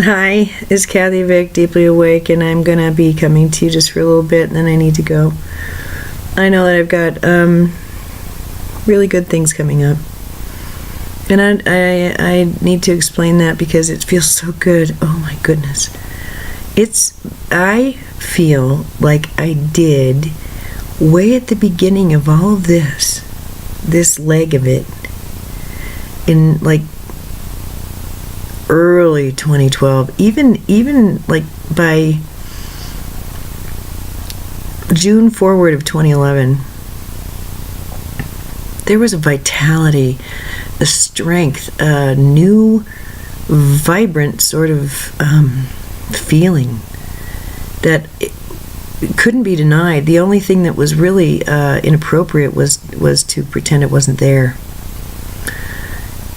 Hi, it's Kathy Vick, Deeply Awake, and I'm going to be coming to you just for a little bit, and then I need to go. I know that I've got really good things coming up. And I need to explain that because it feels so good. Oh my goodness. I feel like I did way at the beginning of all of this leg of it, in like early 2012, even like by June forward of 2011, there was a vitality, a strength, a new, vibrant sort of feeling that it couldn't be denied. The only thing that was really inappropriate was to pretend it wasn't there.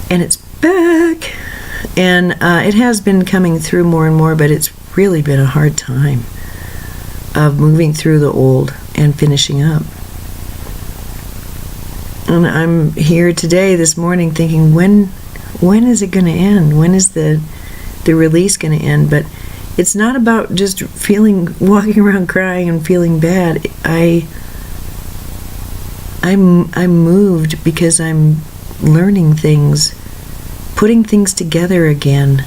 And it's back. And it has been coming through more and more, but it's really been a hard time of moving through the old and finishing up. And I'm here today, this morning, thinking, when is it going to end? When is the release going to end? But it's not about just walking around crying and feeling bad. I'm moved because I'm learning things, putting things together again.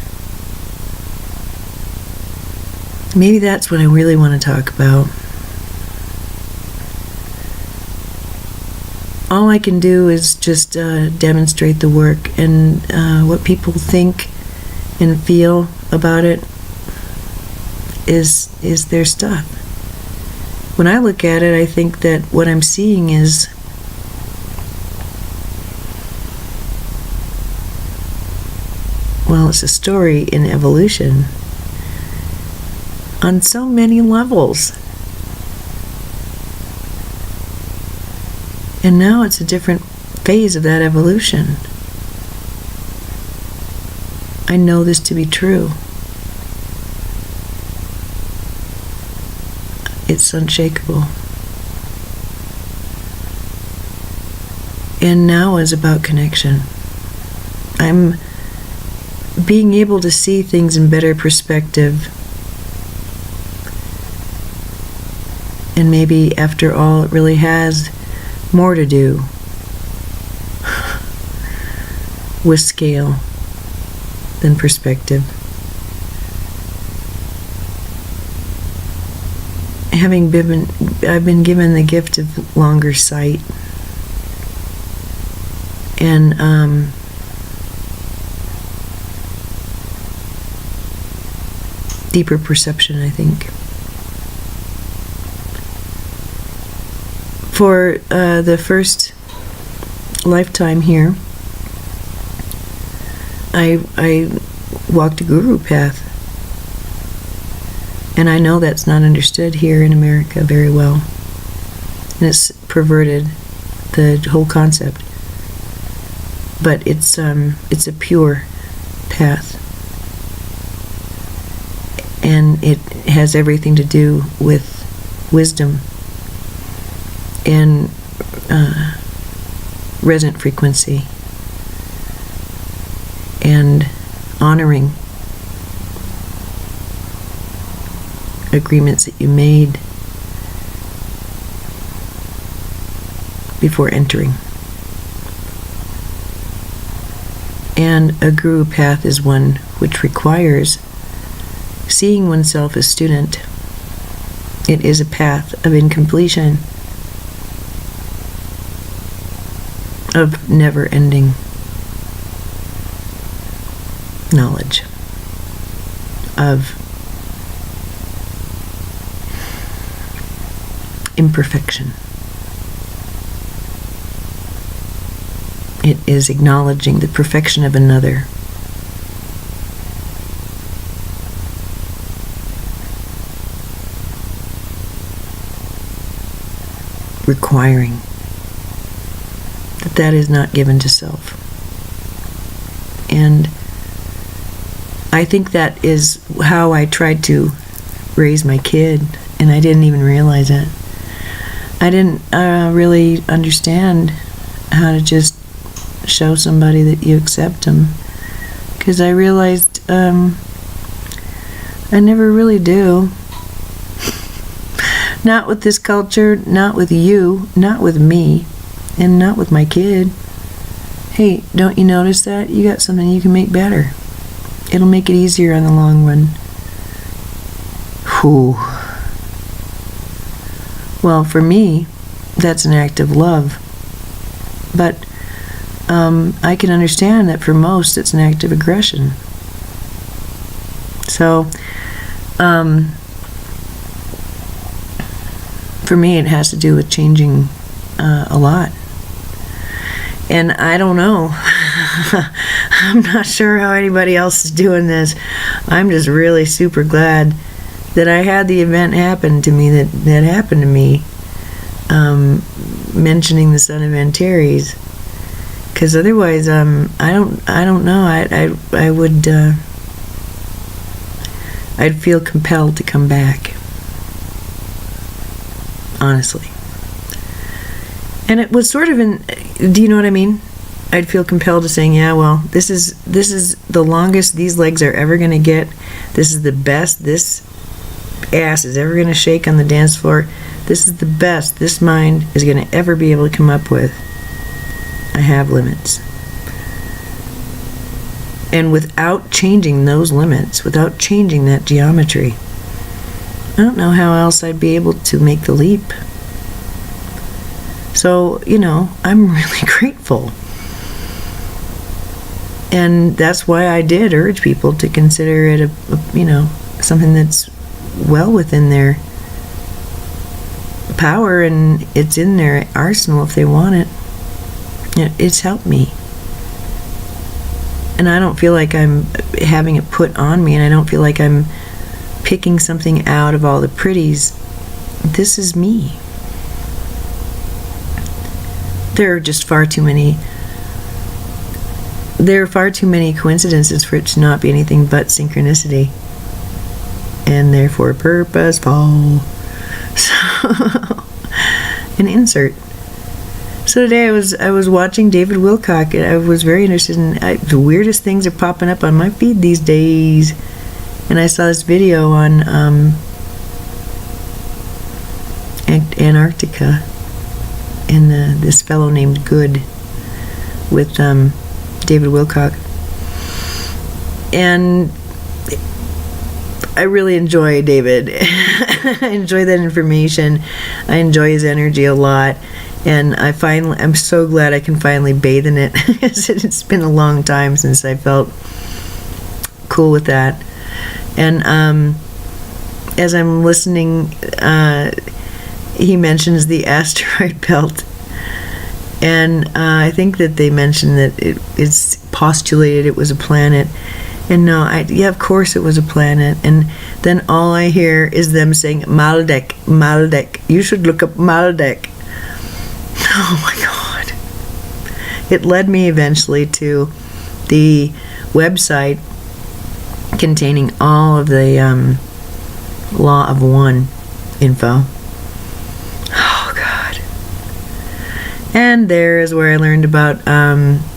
Maybe that's what I really want to talk about. All I can do is just demonstrate the work, and what people think and feel about it is their stuff. When I look at it, I think that what I'm seeing is it's a story in evolution on so many levels. And now it's a different phase of that evolution. I know this to be true. It's unshakable. And now is about connection. I'm being able to see things in better perspective. And maybe after all, it really has more to do with scale than perspective. I've been given the gift of longer sight and deeper perception, I think. For the first lifetime here, I walked a guru path. And I know that's not understood here in America very well. And it's perverted, the whole concept. But it's a pure path. And it has everything to do with wisdom and resonant frequency and honoring agreements that you made before entering. And a guru path is one which requires seeing oneself as student. It is a path of incompletion, of never-ending knowledge, of imperfection. It is acknowledging the perfection of another. Requiring that is not given to self. And I think that is how I tried to raise my kid, and I didn't even realize it. I didn't really understand how to just show somebody that you accept them, because I realized I never really do. Not with this culture, not with you, not with me, and not with my kid. Hey, don't you notice that? You got something you can make better. It'll make it easier on the long run. Whew. Well, for me, that's an act of love. But I can understand that for most, it's an act of aggression. So, for me, it has to do with changing a lot. And I don't know. I'm not sure how anybody else is doing this. I'm just really super glad that I had the event happen to me that happened to me, mentioning the son of Antares, because otherwise I don't know, I would I'd feel compelled to come back, honestly. And it was sort of do you know what I mean? I'd feel compelled to saying, yeah, well, this is the longest these legs are ever going to get. This is the best this ass is ever going to shake on the dance floor. This is the best this mind is going to ever be able to come up with. I have limits. And without changing those limits, without changing that geometry, I don't know how else I'd be able to make the leap. So, I'm really grateful. And that's why I did urge people to consider it something that's well within their power, and it's in their arsenal if they want it. It's helped me. And I don't feel like I'm having it put on me, and I don't feel like I'm picking something out of all the pretties. This is me. There are far too many coincidences for it to not be anything but synchronicity, and therefore purposeful. So, an insert. So today I was watching David Wilcock, and I was very interested in the weirdest things are popping up on my feed these days. And I saw this video on Antarctica, and this fellow named Good with David Wilcock. And I really enjoy David. I enjoy that information. I enjoy his energy a lot. And I'm so glad I can finally bathe in it. It's been a long time since I felt cool with that. And as I'm listening, he mentions the asteroid belt. And I think that they mentioned that it's postulated it was a planet. And no, of course it was a planet. And then all I hear is them saying, Maldek, Maldek. You should look up Maldek. Oh my God. It led me eventually to the website containing all of the Law of One info. Oh God. And there is where I learned about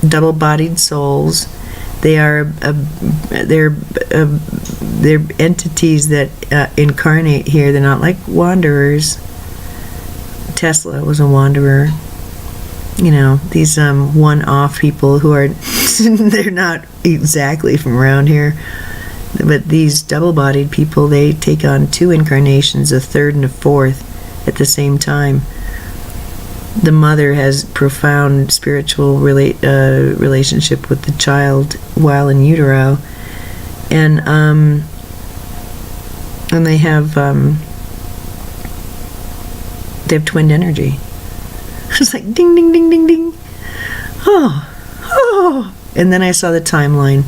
double-bodied souls. They're entities that incarnate here. They're not like wanderers. Tesla was a wanderer. These one-off people who are they're not exactly from around here. But these double-bodied people, they take on two incarnations, a third and a fourth, at the same time. The mother has profound spiritual relationship with the child while in utero, and they have twinned energy. It's like ding, ding, ding, ding, ding. Oh. And then I saw the timeline.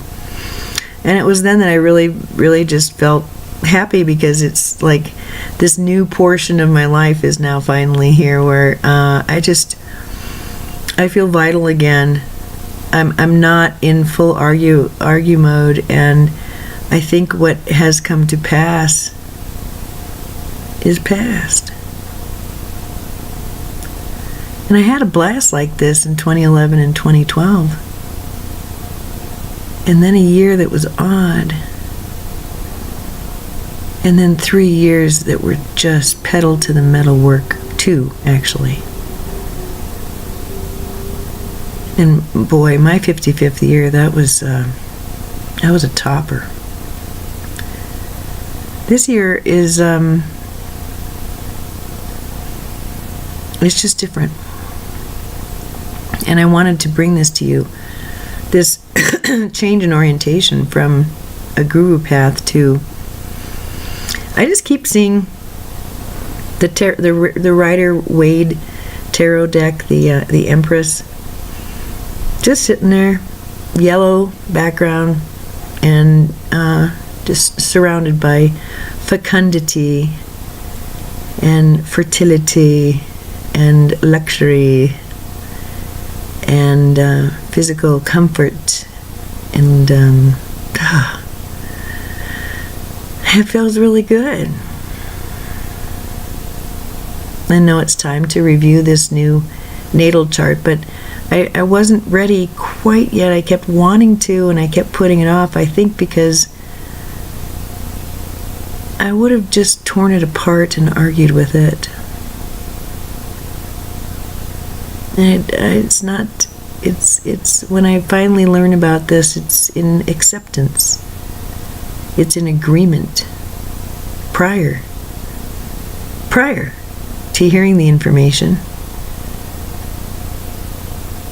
And it was then that I really, really just felt happy, because it's like this new portion of my life is now finally here where I feel vital again. I'm not in full argue mode, and I think what has come to pass is past. And I had a blast like this in 2011 and 2012. And then a year that was odd. And then 3 years that were just pedal to the metal work, 2 actually. And boy, my 55th year, that was a topper. This year is it's just different. And I wanted to bring this to you. This change in orientation from a guru path to, I just keep seeing the Rider-Waite tarot deck, the Empress, just sitting there, yellow background, and just surrounded by fecundity and fertility and luxury and physical comfort, and it feels really good. I know it's time to review this new natal chart, but I wasn't ready quite yet. I kept wanting to, and I kept putting it off, I think because I would have just torn it apart and argued with it. And it's when I finally learn about this, it's in acceptance. It's in agreement. Prior to hearing the information,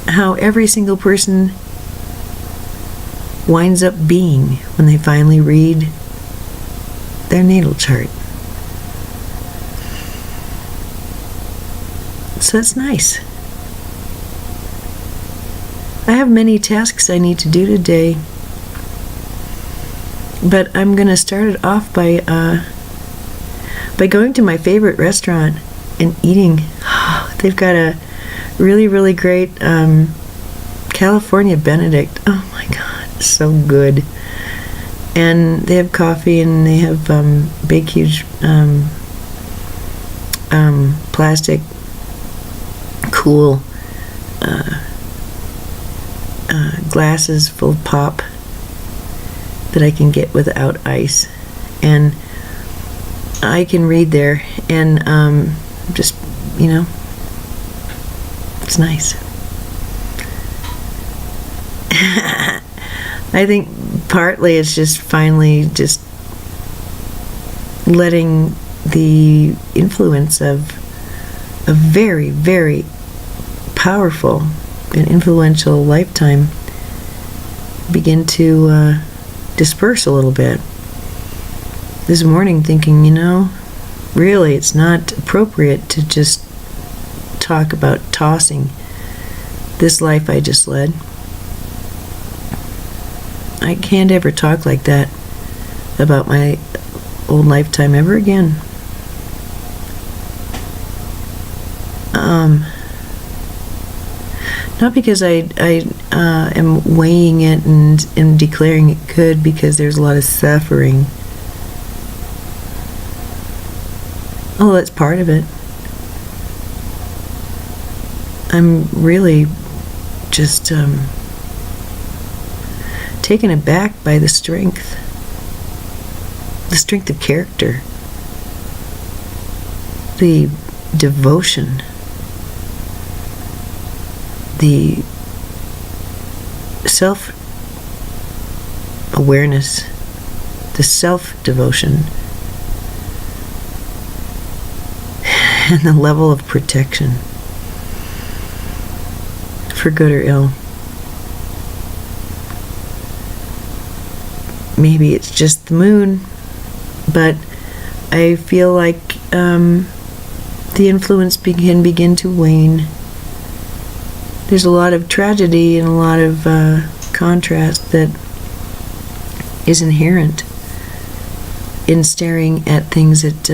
how every single person winds up being when they finally read their natal chart. So that's nice. I have many tasks I need to do today, but I'm going to start it off by going to my favorite restaurant and eating. They've got a really, really great California Benedict. Oh my God, so good. And they have coffee, and they have big, huge plastic, cool glasses full of pop that I can get without ice. And I can read there, and just, it's nice. I think partly it's just finally just letting the influence of a very, very powerful and influential lifetime begin to disperse a little bit. This morning thinking, really it's not appropriate to just talk about tossing this life I just led. I can't ever talk like that about my old lifetime ever again. Not because I am weighing it and declaring it good, because there's a lot of suffering. Oh, that's part of it. I'm really just taken aback by the strength of character, the devotion, the self-awareness, the self-devotion, and the level of protection, for good or ill. Maybe it's just the moon, but I feel like the influence can begin to wane. There's a lot of tragedy and a lot of contrast that is inherent in staring at things that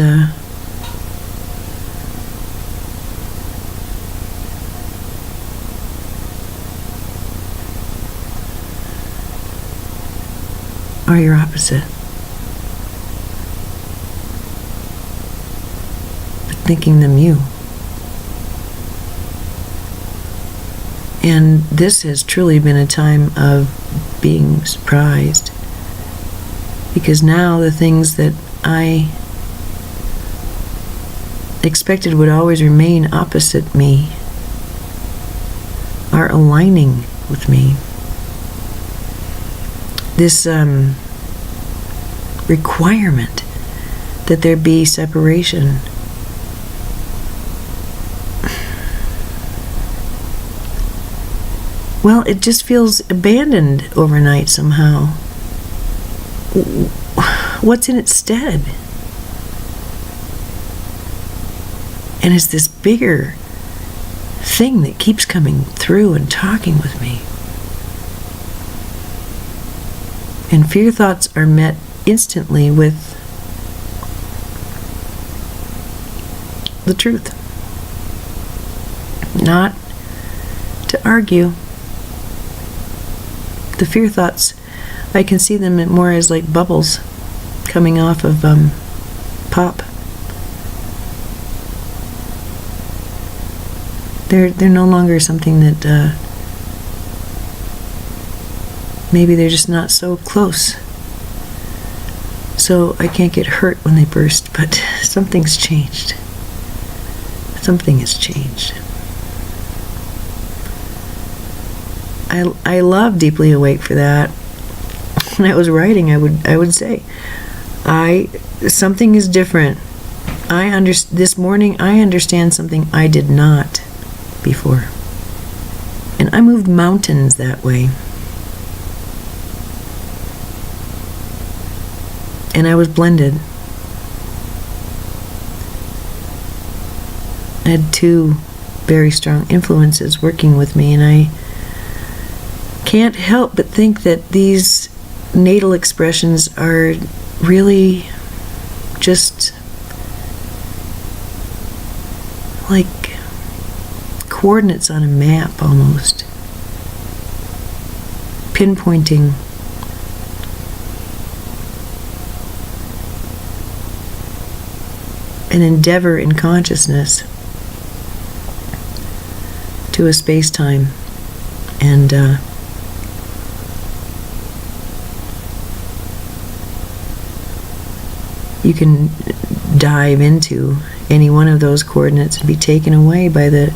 are your opposite. But thinking them you. And this has truly been a time of being surprised, because now the things that I expected would always remain opposite me are aligning with me. This requirement that there be separation well, it just feels abandoned overnight somehow. What's in its stead? And it's this bigger thing that keeps coming through and talking with me. And fear thoughts are met instantly with the truth. Not to argue. The fear thoughts, I can see them more as like bubbles coming off of pop. They're no longer something that maybe they're just not so close. So I can't get hurt when they burst, but something's changed. Something has changed. I love Deeply Awake for that. When I was writing, I would say, something is different. This morning I understand something I did not before. And I moved mountains that way. And I was blended. I had two very strong influences working with me, and I can't help but think that these natal expressions are really just like coordinates on a map almost, pinpointing an endeavor in consciousness to a space-time, and you can dive into any one of those coordinates and be taken away by the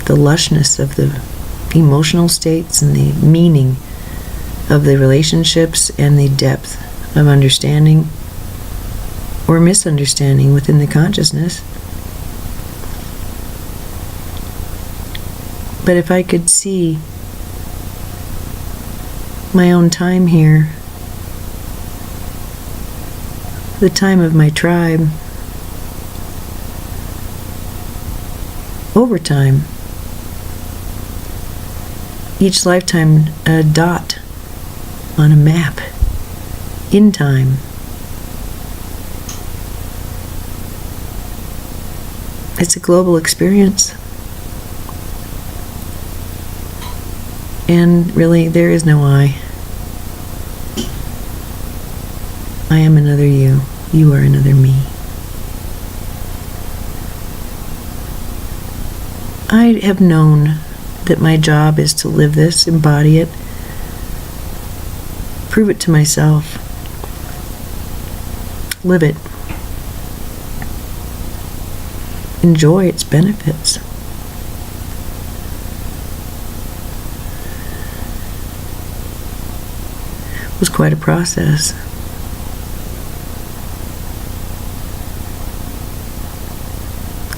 lushness of the emotional states and the meaning of the relationships and the depth of understanding or misunderstanding within the consciousness. But if I could see my own time here, the time of my tribe, over time, each lifetime a dot on a map, in time. It's a global experience. And really, there is no I. I am another you. You are another me. I have known that my job is to live this, embody it, prove it to myself, live it, enjoy its benefits. It was quite a process.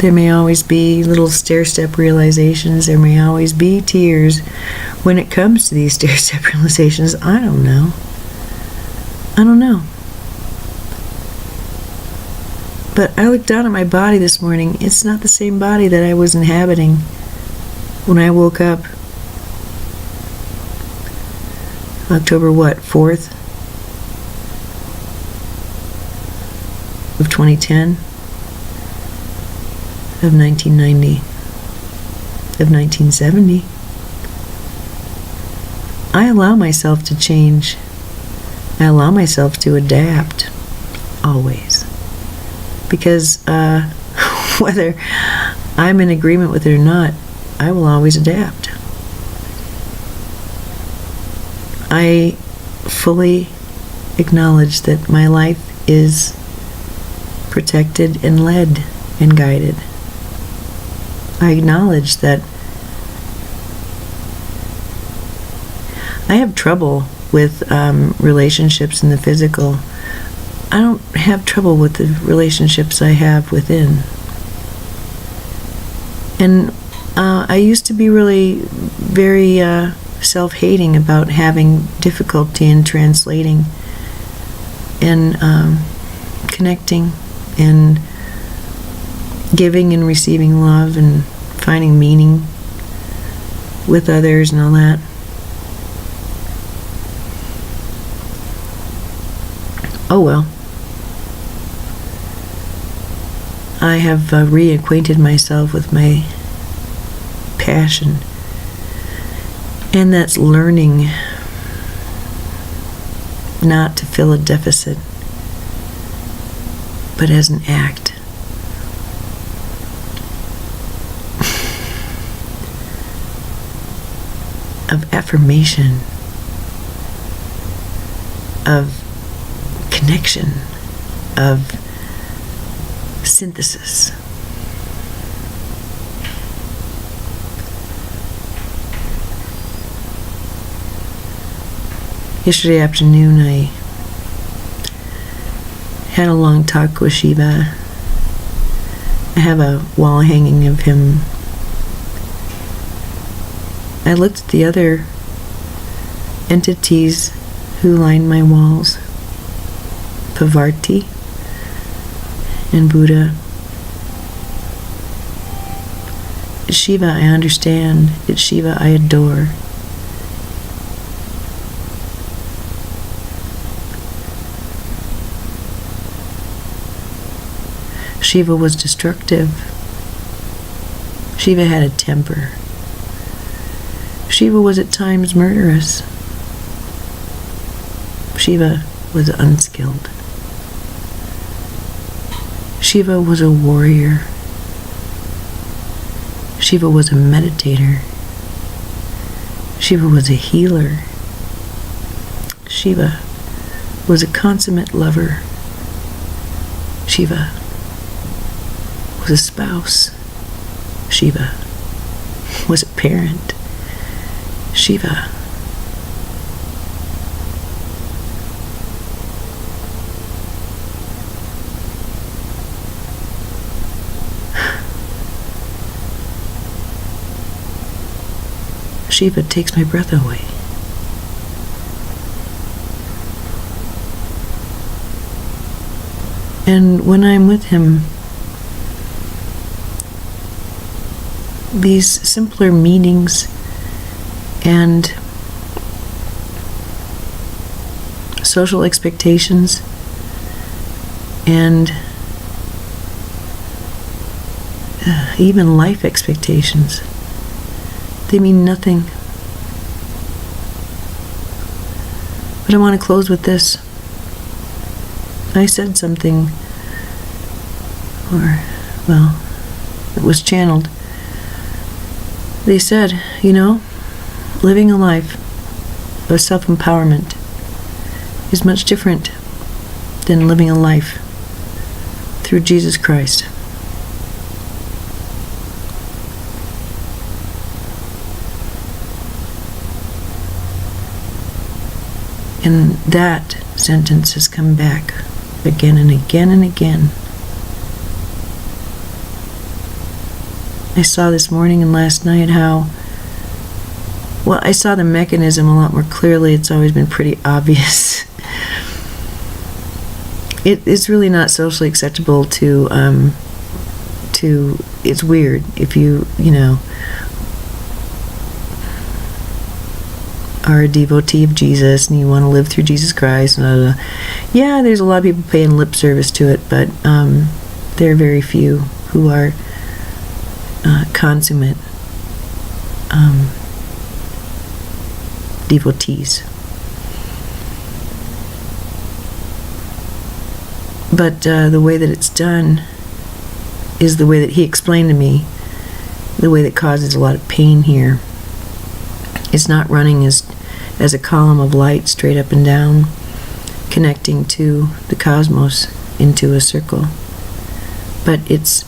There may always be little stair-step realizations. There may always be tears when it comes to these stair-step realizations. I don't know. But I looked down at my body this morning. It's not the same body that I was inhabiting when I woke up. October 4th of 2010. Of 1990, of 1970. I allow myself to change. I allow myself to adapt, always. Because whether I'm in agreement with it or not, I will always adapt. I fully acknowledge that my life is protected and led and guided. I acknowledge that I have trouble with relationships in the physical. I don't have trouble with the relationships I have within. And I used to be really very self-hating about having difficulty in translating and connecting and giving and receiving love and finding meaning with others and all that. Oh well. I have reacquainted myself with my passion, and that's learning not to fill a deficit, but as an act. Of affirmation, of connection, of synthesis. Yesterday afternoon, I had a long talk with Shiva. I have a wall hanging of him. I looked at the other entities who lined my walls. Pavarti and Buddha. It's Shiva I understand. It's Shiva I adore. Shiva was destructive. Shiva had a temper. Shiva was at times murderous. Shiva was unskilled. Shiva was a warrior. Shiva was a meditator. Shiva was a healer. Shiva was a consummate lover. Shiva was a spouse. Shiva was a parent. Shiva Shiva takes my breath away. And when I'm with him, these simpler meetings and social expectations and even life expectations, they mean nothing. But I want to close with this. I said something, or, well, it was channeled. They said, you know, living a life of self-empowerment is much different than living a life through Jesus Christ. And that sentence has come back again and again and again. I saw this morning and last night how, well, I saw the mechanism a lot more clearly. It's always been pretty obvious. It's really not socially acceptable to, it's weird if you know, are a devotee of Jesus and you want to live through Jesus Christ. And yeah, there's a lot of people paying lip service to it, but there are very few who are consummate devotees. But the way that it's done is the way that he explained to me, the way that causes a lot of pain here. It's not running as a column of light straight up and down, connecting to the cosmos into a circle. But it's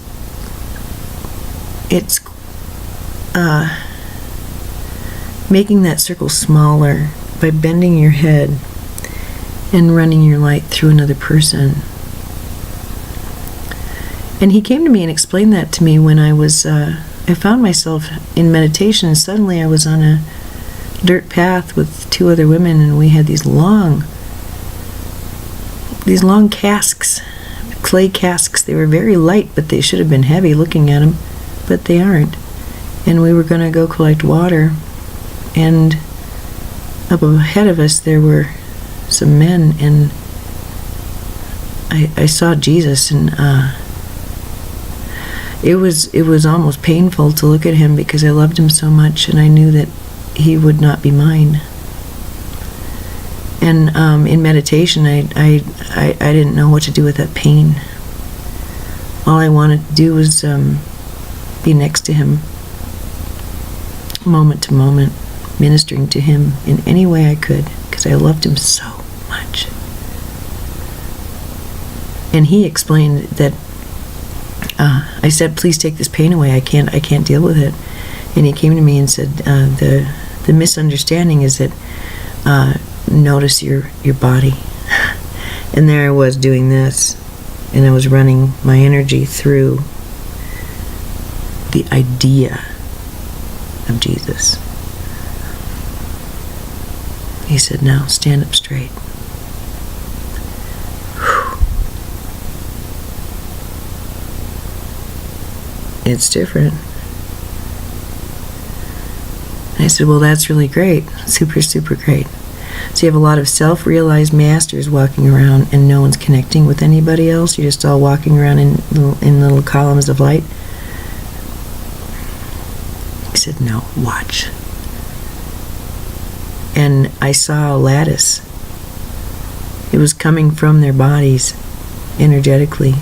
making that circle smaller by bending your head and running your light through another person. And he came to me and explained that to me when I found myself in meditation, and suddenly I was on a dirt path with 2 other women, and we had these long casks, clay casks. They were very light, but they should have been heavy looking at them, but they aren't. And we were going to go collect water, and up ahead of us there were some men, and I saw Jesus, and it was almost painful to look at him because I loved him so much, and I knew that he would not be mine. And in meditation, I didn't know what to do with that pain. All I wanted to do was be next to him, moment to moment, ministering to him in any way I could, because I loved him so much. And he explained that I said, "Please take this pain away. I can't deal with it." And he came to me and said, "The misunderstanding is that notice your body." And there I was doing this, and I was running my energy through the idea of Jesus. He said, "Now stand up straight." It's different. And I said, "Well, that's really great. Super, super great." So you have a lot of self-realized masters walking around, and no one's connecting with anybody else. You're just all walking around in little columns of light. He said, "No, watch." And I saw a lattice. It was coming from their bodies, energetically,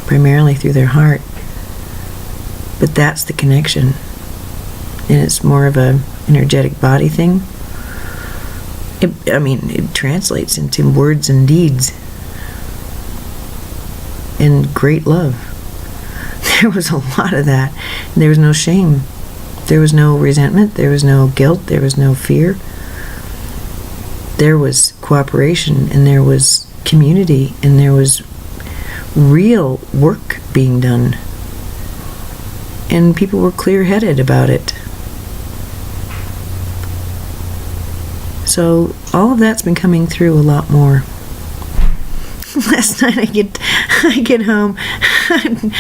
primarily through their heart. But that's the connection. And it's more of a energetic body thing. It translates into words and deeds. And great love. There was a lot of that. And there was no shame. There was no resentment. There was no guilt. There was no fear. There was cooperation, and there was community, and there was real work being done. And people were clear-headed about it. So all of that's been coming through a lot more. Last night I get home and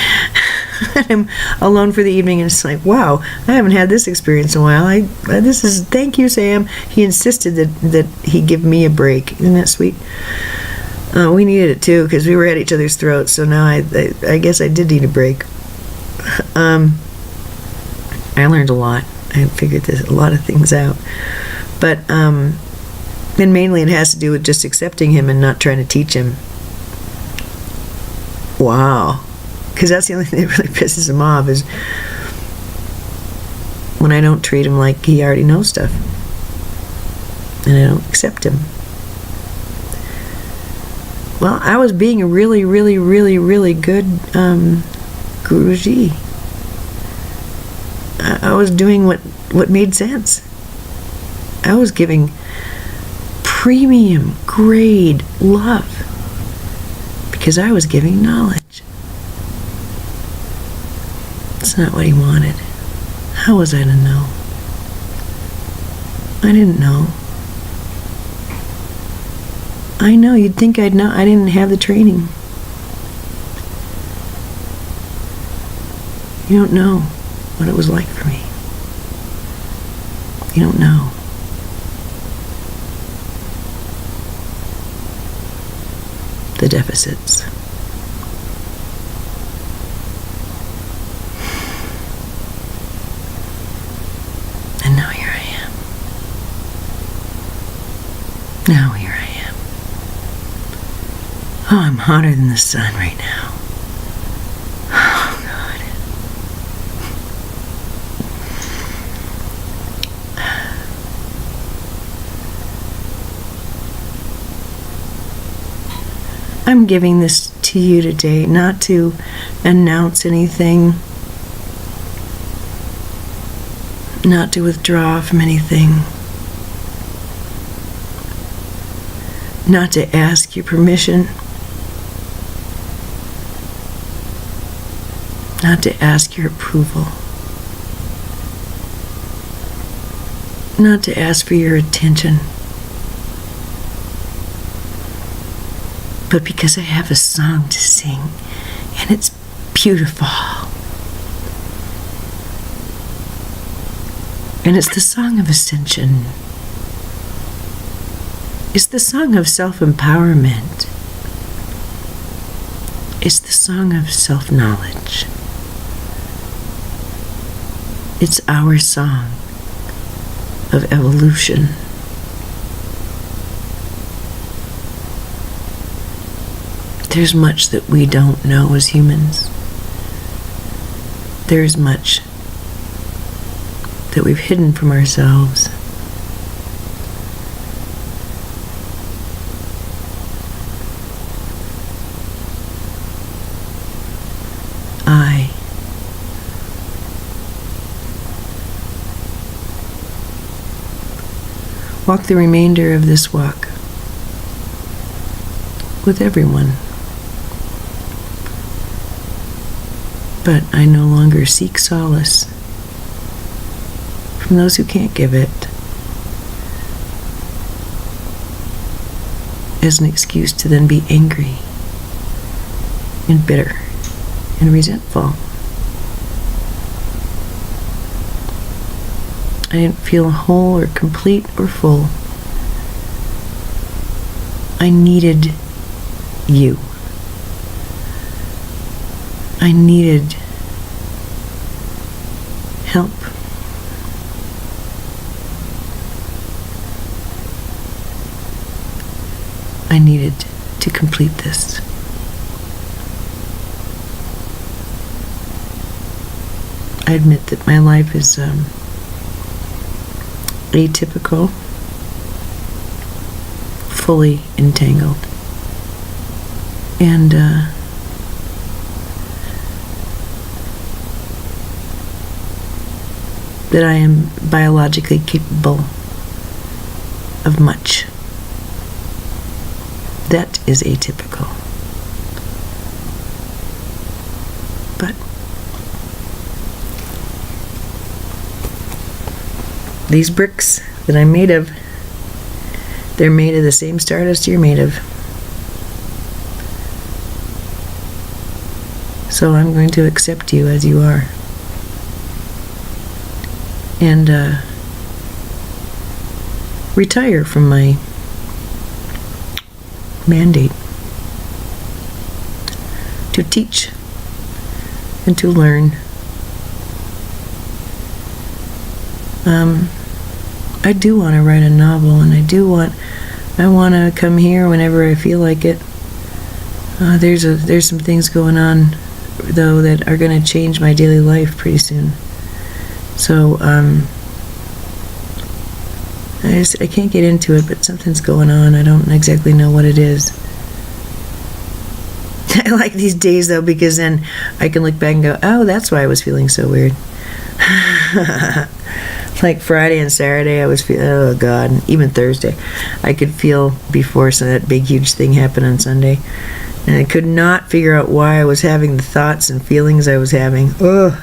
I'm alone for the evening, and it's like, wow, I haven't had this experience in a while. Thank you, Sam. He insisted that he give me a break. Isn't that sweet? We needed it too, because we were at each other's throats. So now I guess I did need a break. I learned a lot. I figured a lot of things out. But, and mainly it has to do with just accepting him and not trying to teach him. Wow. Because that's the only thing that really pisses him off, is when I don't treat him like he already knows stuff. And I don't accept him. Well, I was being a really, really, really, really good Guruji. I was doing what made sense. I was giving premium grade love because I was giving knowledge. It's not what he wanted. How was I to know? I didn't know. I know, you'd think I'd know. I didn't have the training. You don't know what it was like for me. You don't know. The deficits. And now here I am. Now here I am. Oh, I'm hotter than the sun right now. Oh, God. I'm giving this to you today, not to announce anything, not to withdraw from anything, not to ask your permission, not to ask your approval, not to ask for your attention, but because I have a song to sing, and it's beautiful. And it's the song of ascension. It's the song of self-empowerment. It's the song of self-knowledge. It's our song of evolution. There's much that we don't know as humans. There's much that we've hidden from ourselves. I walk the remainder of this walk with everyone. But I no longer seek solace from those who can't give it as an excuse to then be angry and bitter and resentful. I didn't feel whole or complete or full. I needed you. I needed help. I needed to complete this. I admit that my life is atypical, fully entangled, and that I am biologically capable of much. That is atypical. But these bricks that I'm made of, they're made of the same stardust you're made of. So I'm going to accept you as you are. And retire from my mandate to teach and to learn. I do want to write a novel, and I want to come here whenever I feel like it. There's some things going on though that are going to change my daily life pretty soon. So I can't get into it, but something's going on. I don't exactly know what it is. I like these days though, because then I can look back and go, oh, that's why I was feeling so weird. Like Friday and Saturday, I was feeling, oh God, and even Thursday, I could feel before that big huge thing happened on Sunday, and I could not figure out why I was having the thoughts and feelings I was having. Ugh.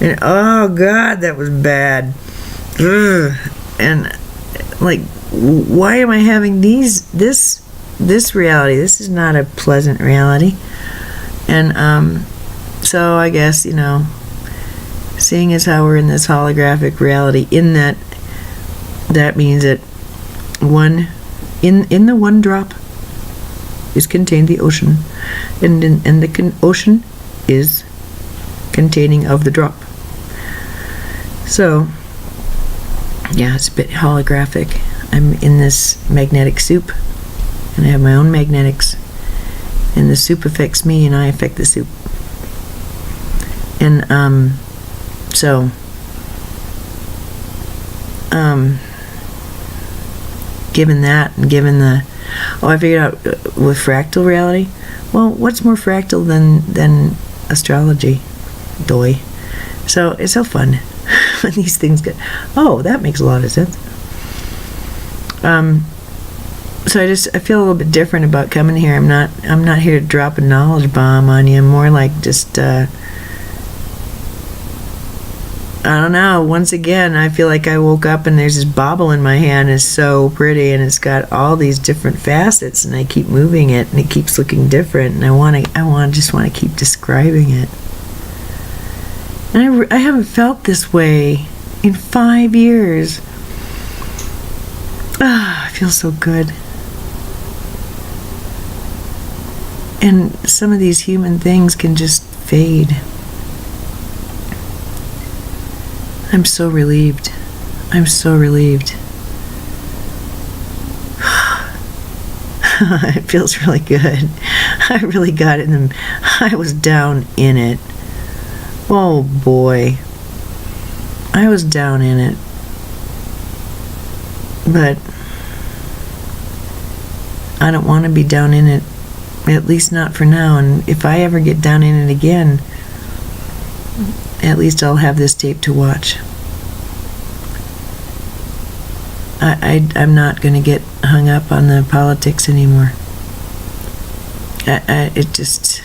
And oh God, that was bad. Ugh. And like, why am I having this reality? This is not a pleasant reality. And so I guess, seeing as how we're in this holographic reality, in that means that in the one drop is contained the ocean, and the ocean is containing of the drop. So yeah, it's a bit holographic. I'm in this magnetic soup, and I have my own magnetics, and the soup affects me and I affect the soup. And given that and given the, I figured out with fractal reality. Well, what's more fractal than astrology? Doy. So it's so fun when these things get, that makes a lot of sense. So I feel a little bit different about coming here. I'm not here to drop a knowledge bomb on you. I'm more like just, I don't know. Once again, I feel like I woke up and there's this bauble in my hand. It's so pretty and it's got all these different facets, and I keep moving it and it keeps looking different. And I just want to keep describing it. And I haven't felt this way in 5 years. I feel so good. And some of these human things can just fade. I'm so relieved. I'm so relieved. It feels really good. I really got it. I was down in it. Oh boy. I was down in it. But I don't want to be down in it, at least not for now. And if I ever get down in it again, at least I'll have this tape to watch. I'm not going to get hung up on the politics anymore. It just,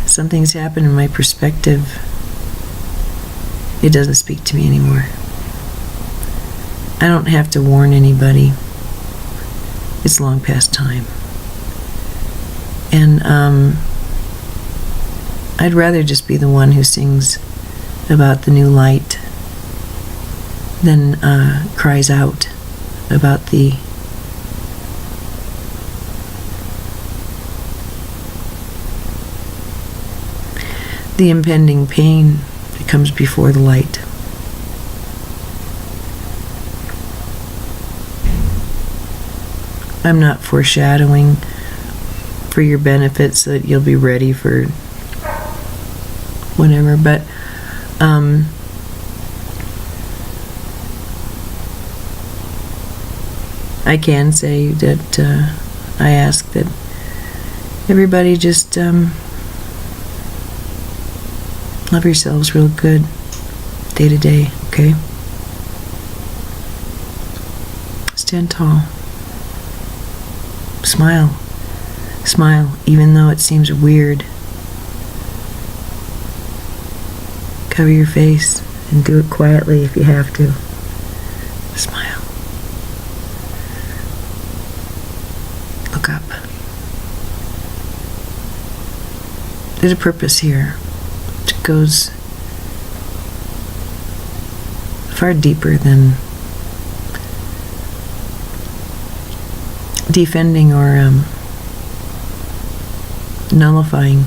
something's happened in my perspective. It doesn't speak to me anymore. I don't have to warn anybody. It's long past time. And I'd rather just be the one who sings about the new light than cries out about the impending pain that comes before the light. I'm not foreshadowing for your benefit so that you'll be ready for whatever, but I can say that I ask that everybody just love yourselves real good day to day, okay? Stand tall. Smile. Smile, even though it seems weird. Cover your face and do it quietly if you have to. Smile. Look up. There's a purpose here that goes far deeper than defending or nullifying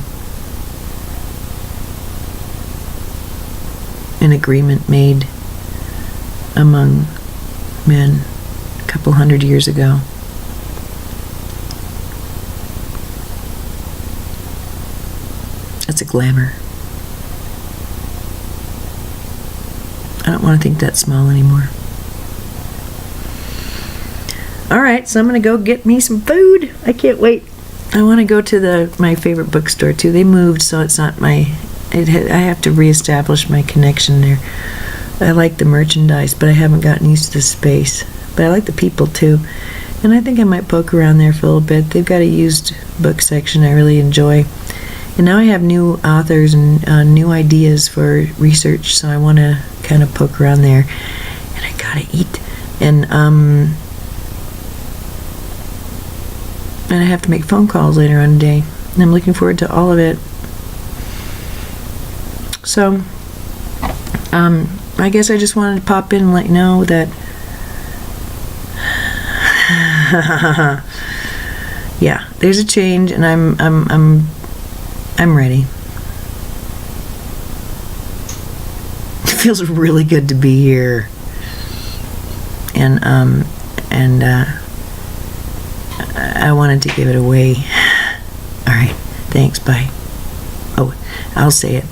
an agreement made among men a couple hundred years ago. That's a glamour. I don't want to think that small anymore. Alright, so I'm going to go get me some food. I can't wait. I want to go to my favorite bookstore too. They moved, so it's not I have to reestablish my connection there. I like the merchandise, but I haven't gotten used to the space. But I like the people too. And I think I might poke around there for a little bit. They've got a used book section I really enjoy. And now I have new authors and new ideas for research, so I want to kind of poke around there. And I gotta eat. And I have to make phone calls later on today. And I'm looking forward to all of it. So, I guess I just wanted to pop in and let you know that yeah, there's a change, and I'm ready. It feels really good to be here. And I wanted to give it away. All right, thanks, bye. Oh, I'll say it.